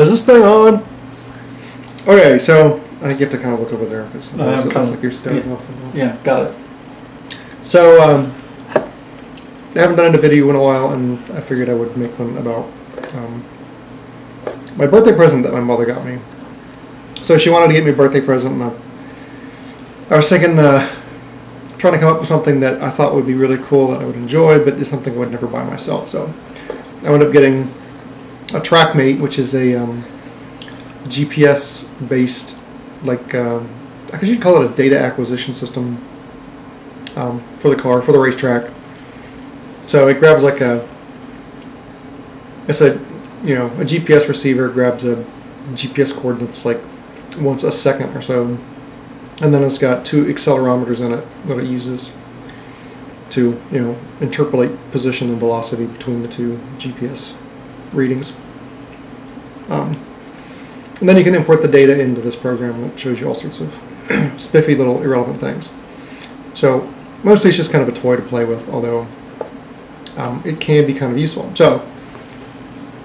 Is this thing on? Okay, so I think you have to kind of look over there because it looks like you're staring off. Yeah, got it. So I haven't done a video in a while, and I figured I would make one about my birthday present that my mother got me. So she wanted to get me a birthday present, and I was thinking, trying to come up with something that I thought would be really cool, that I would enjoy, but is something I would never buy myself. So I ended up getting a TraqMate, which is a GPS-based, like, I guess you'd call it a data acquisition system for the car, for the racetrack. So it grabs like a GPS receiver grabs a GPS coordinates like once a second or so, and then it's got 2 accelerometers in it that it uses to interpolate position and velocity between the 2 GPS readings. And then you can import the data into this program that shows you all sorts of spiffy little irrelevant things. So mostly it's just kind of a toy to play with, although it can be kind of useful. So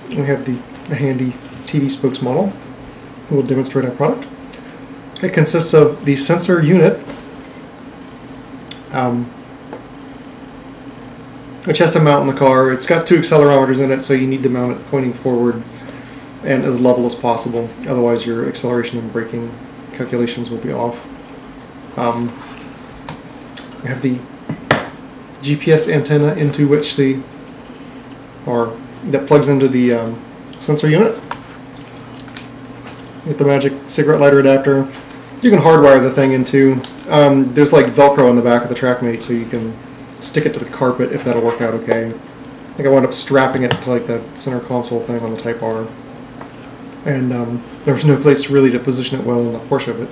we have the handy TV spokes model. We'll demonstrate our product. It consists of the sensor unit, which has to mount in the car. It's got 2 accelerometers in it, so you need to mount it pointing forward and as level as possible. Otherwise your acceleration and braking calculations will be off. We have the GPS antenna into which that plugs into the sensor unit with the magic cigarette lighter adapter. You can hardwire the thing into, there's like Velcro on the back of the TraqMate, so you can stick it to the carpet if that'll work out okay. I think I wound up strapping it to like the center console thing on the Type R, and there was no place really to position it well in the Porsche of it.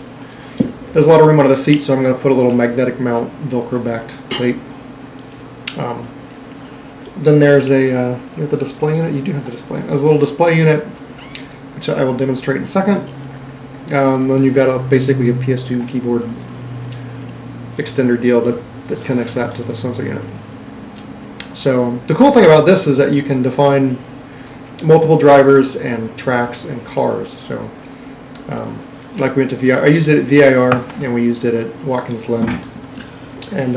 There's a lot of room under the seat, so I'm going to put a little magnetic mount Velcro backed plate. Then there's you have the display unit. You do have the display unit. There's a little display unit, which I will demonstrate in a second. Then you've got basically a PS2 keyboard extender deal that connects that to the sensor unit. So the cool thing about this is that you can define multiple drivers and tracks and cars. So like we went to VIR. I used it at VIR, and we used it at Watkins Glen. And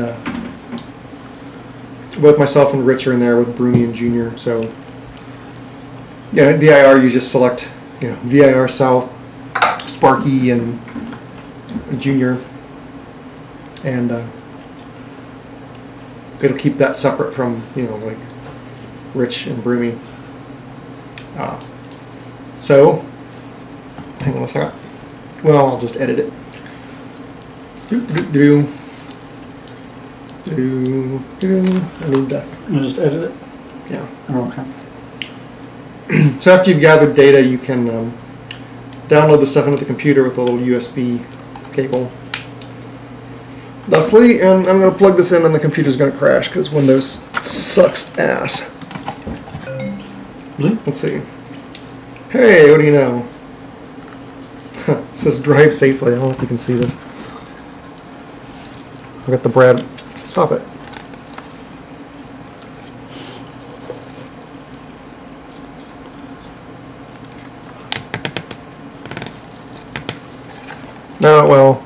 both myself and Rich are in there with Bruni and Junior. So yeah, at VIR you just select VIR South, Sparky, and Junior, and it'll keep that separate from like Rich and Bruni. So hang on a second. Well, I'll just edit it. I need that. You just edit it? Yeah. Oh, okay. So after you've gathered data, you can download the stuff into the computer with a little USB cable. Thusly, and I'm going to plug this in and the computer's going to crash because Windows sucks ass. Let's see. Hey, what do you know? It says drive safely. I don't know if you can see this. I got the Brad. Stop it. No, well,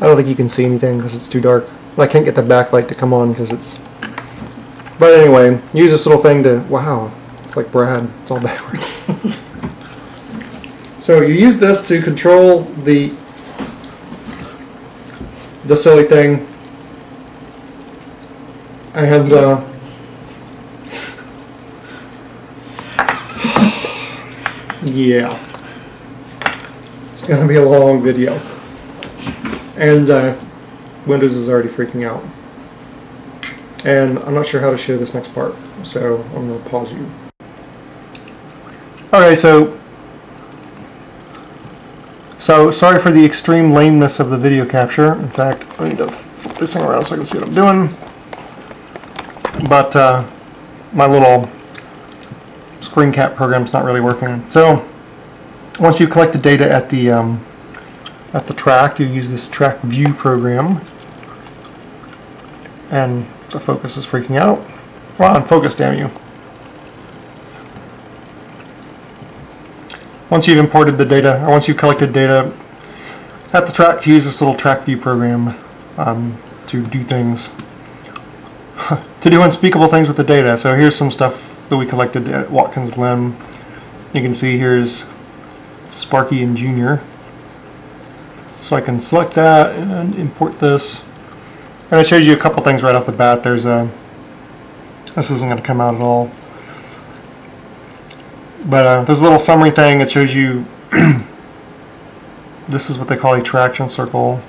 I don't think you can see anything because it's too dark. I can't get the backlight to come on because it's... But anyway, use this little thing to... Wow, it's like Brad. It's all backwards. So you use this to control the silly thing. And yeah, it's gonna be a long video, and Windows is already freaking out, and I'm not sure how to show this next part, so I'm gonna pause you. Alright, so sorry for the extreme lameness of the video capture. In fact, I need to flip this thing around so I can see what I'm doing. But my little screen cap program's not really working. So once you collect the data at the track, you use this track view program, and the focus is freaking out. Come on, focus, damn you! once you've imported the data, or once you've collected data at the track, use this little track view program to do things, to do unspeakable things with the data. So here's some stuff that we collected at Watkins Glen. You can see here's Sparky and Junior. So I can select that and import this. And it shows you a couple things right off the bat. There's a, this isn't going to come out at all. But there's a little summary thing that shows you this is what they call a traction circle.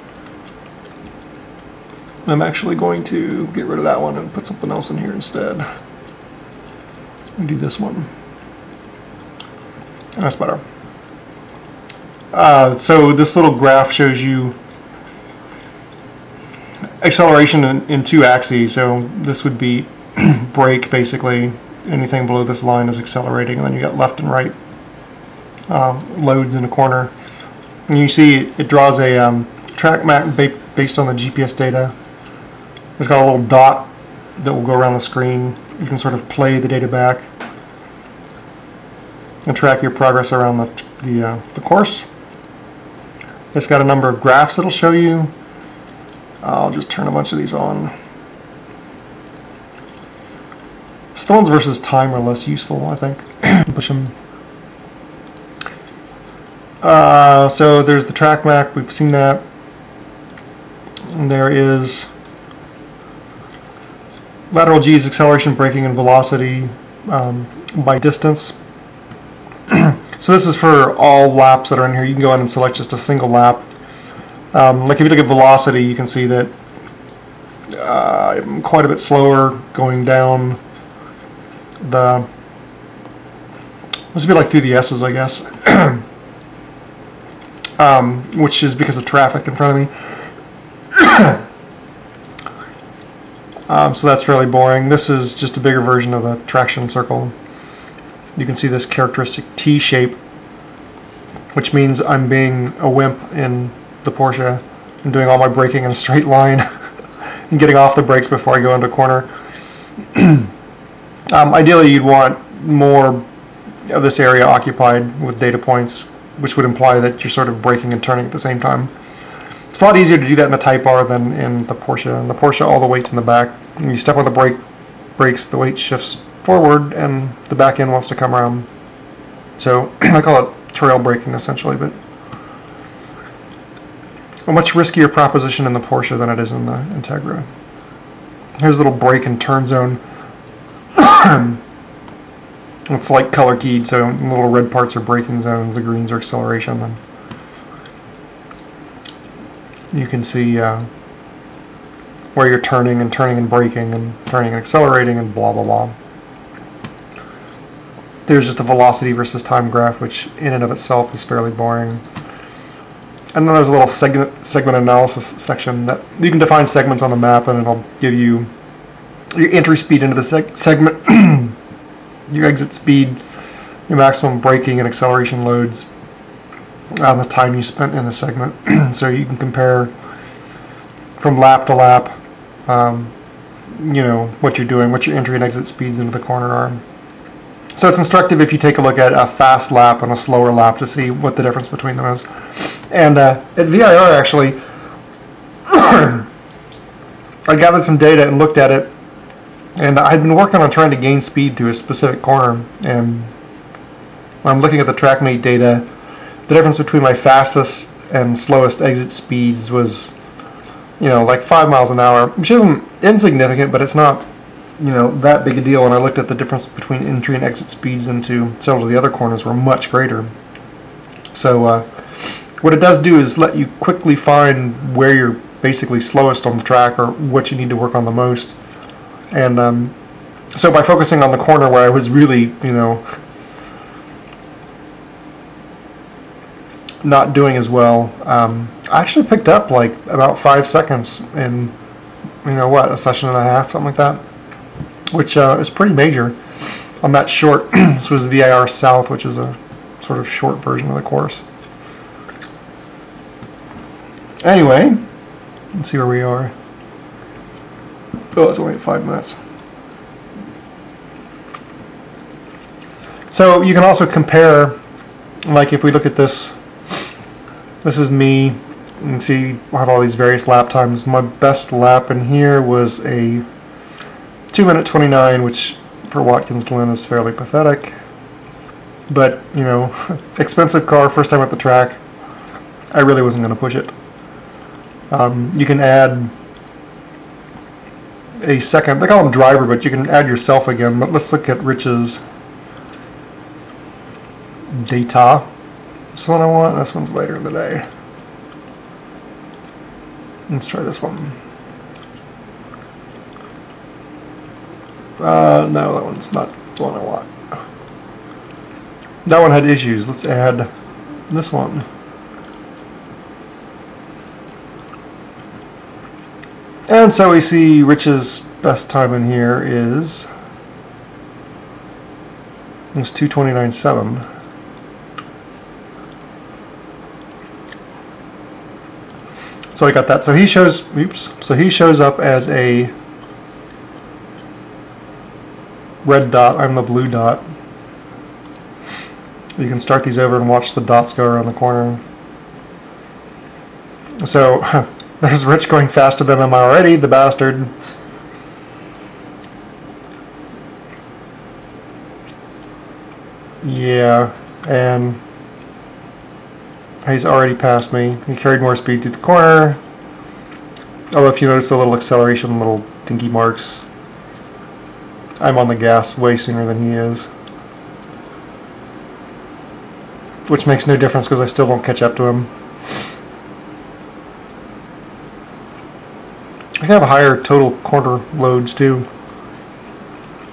I'm actually going to get rid of that one and put something else in here instead. And do this one. And that's better. So this little graph shows you acceleration in 2 axes. So this would be brake, basically. Anything below this line is accelerating, and then you got left and right loads in a corner. And you see it draws a track map based on the GPS data. It's got a little dot that will go around the screen. You can sort of play the data back and track your progress around the course. It's got a number of graphs it'll show you. I'll just turn a bunch of these on. Stones versus time are less useful, I think. Push them. So there's the track map. We've seen that. And there is lateral G's acceleration, braking, and velocity by distance. So this is for all laps that are in here. You can go in and select just a single lap. Like if you look at velocity, you can see that I'm quite a bit slower going down the, this would be like through the S's, I guess, which is because of traffic in front of me. So that's fairly boring. This is just a bigger version of a traction circle. You can see this characteristic T shape, which means I'm being a wimp in the Porsche and doing all my braking in a straight line and getting off the brakes before I go into a corner. Ideally, you'd want more of this area occupied with data points, which would imply that you're sort of braking and turning at the same time. It's a lot easier to do that in the Type R than in the Porsche. In the Porsche, all the weight's in the back. When you step on the brakes, the weight shifts forward and the back end wants to come around. So I call it trail braking essentially, but a much riskier proposition in the Porsche than it is in the Integra. Here's a little brake and turn zone. It's like color keyed, so the little red parts are braking zones, the greens are acceleration. And you can see where you're turning and braking and turning and accelerating and blah blah blah. There's just a velocity versus time graph, which in and of itself is fairly boring. And then there's a little segment analysis section that you can define segments on the map, and it'll give you your entry speed into the segment, your exit speed, your maximum braking and acceleration loads, the time you spent in the segment. So you can compare from lap to lap, you know, what you're doing, what your entry and exit speeds into the corner are. So it's instructive if you take a look at a fast lap and a slower lap to see what the difference between them is. And at VIR, actually, I gathered some data and looked at it, and I'd been working on trying to gain speed through a specific corner, and when I'm looking at the TraqMate data, the difference between my fastest and slowest exit speeds was, you know, like 5 miles an hour, which isn't insignificant, but it's not, you know, that big a deal. And I looked at the difference between entry and exit speeds into several of the other corners were much greater. So what it does do is let you quickly find where you're basically slowest on the track or what you need to work on the most. And so by focusing on the corner where I was really, you know, not doing as well, I actually picked up like about 5 seconds in, you know, what, a session and a half, something like that, which is pretty major on that short. This was VIR South, which is a sort of short version of the course. Anyway, let's see where we are. Oh, it's only 5 minutes. So you can also compare Like if we look at this, this is me. You can see I have all these various lap times. My best lap in here was a 2 minute 29, which for Watkins Glen is fairly pathetic. But, you know, expensive car, first time at the track. I really wasn't going to push it. You can add a second, they call him driver, but you can add yourself again. But let's look at Rich's data. This one I want, this one's later in the day. Let's try this one. No, that one's not the one I want. That one had issues. Let's add this one. And so we see Rich's best time in here is 2:29.7. So I got that. So he shows, oops. So he shows up as a red dot. I'm the blue dot. You can start these over and watch the dots go around the corner. So there's Rich going faster than him already, the bastard. Yeah, and he's already passed me. He carried more speed through the corner. Although if you notice a little acceleration, little dinky marks, I'm on the gas way sooner than he is. Which makes no difference because I still won't catch up to him. I can have higher total corner loads too.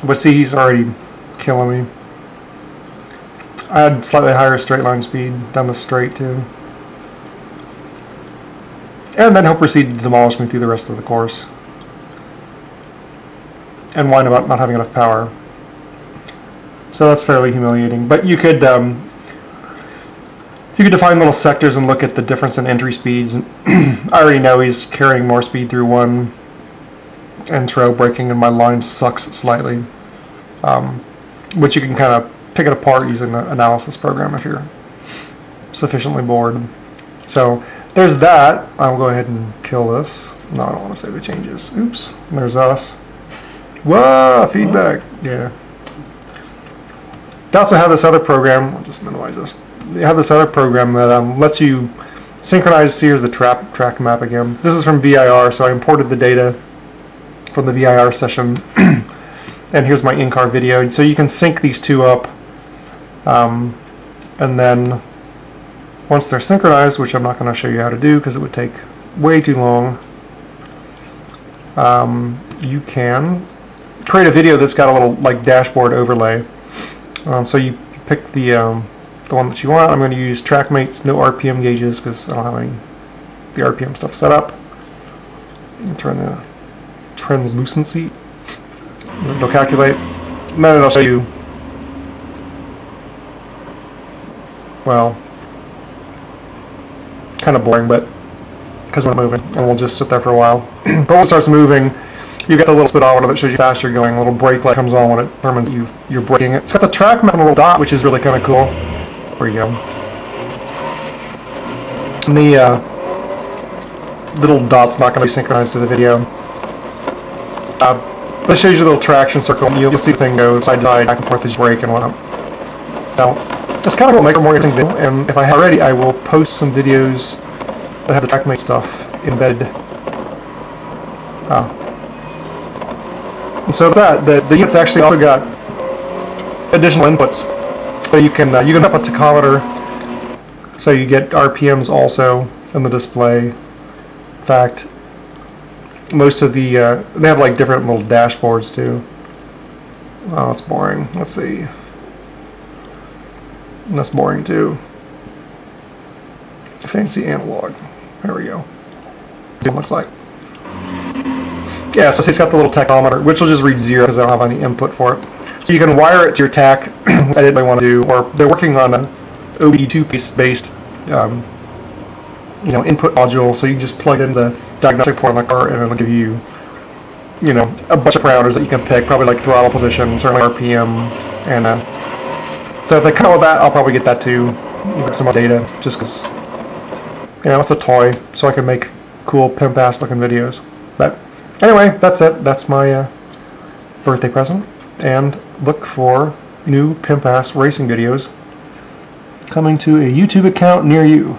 But see, he's already killing me. I had slightly higher straight line speed down the straight too. And then he'll proceed to demolish me through the rest of the course. And whine about not having enough power. So that's fairly humiliating. But you could define little sectors and look at the difference in entry speeds. And I already know he's carrying more speed through one intro, braking, and my line sucks slightly. Which you can kind of pick it apart using the analysis program if you're sufficiently bored. So there's that. I'll go ahead and kill this. No, I don't want to save the changes. Oops. There's us. Whoa, feedback. Yeah. They also have this other program. I'll just minimize this. They have this other program that lets you synchronize. See, here's the track map again. This is from VIR, so I imported the data from the VIR session. And here's my in-car video. So you can sync these two up. And then once they're synchronized, which I'm not going to show you how to do because it would take way too long, you can create a video that's got a little like dashboard overlay. So you pick the one that you want. I'm going to use TraqMate's no RPM gauges because I don't have any the RPM stuff set up. Turn the translucency. It'll calculate. And then it'll show you. Well, kind of boring, but because we're moving, and we'll just sit there for a while. But when it starts moving, you get the little speedometer that shows you how fast you're going. A little brake light comes on when it determines you're braking. It's got the track map and a little dot, which is really kind of cool. There you go. And the little dot's not going to be synchronized to the video. But it shows you a little traction circle, and you'll see the thing go side to side, back and forth as you brake and whatnot. So, that's kind of what will make it more interesting to do. And if I have already, I will post some videos that have the TraqMate stuff embedded. And so that's that. The unit's actually also got additional inputs. So you can hook up a tachometer, so you get RPMs also in the display. In fact, most of the they have like different little dashboards too. Oh, that's boring. Let's see. That's boring too. Fancy analog. There we go. See what it looks like. Yeah, so it's got the little tachometer, which will just read 0 because I don't have any input for it. So you can wire it to your TAC. I didn't really want to do, or they're working on an OBD2 based input module, so you can just plug in the diagnostic port on the car and it'll give you, a bunch of parameters that you can pick, probably like throttle position, certainly RPM, and so if they come with that, I'll probably get that too. even some data, just because, you know, it's a toy, so I can make cool pimp-ass looking videos. But anyway, that's it. That's my birthday present. And look for new pimp-ass racing videos coming to a YouTube account near you.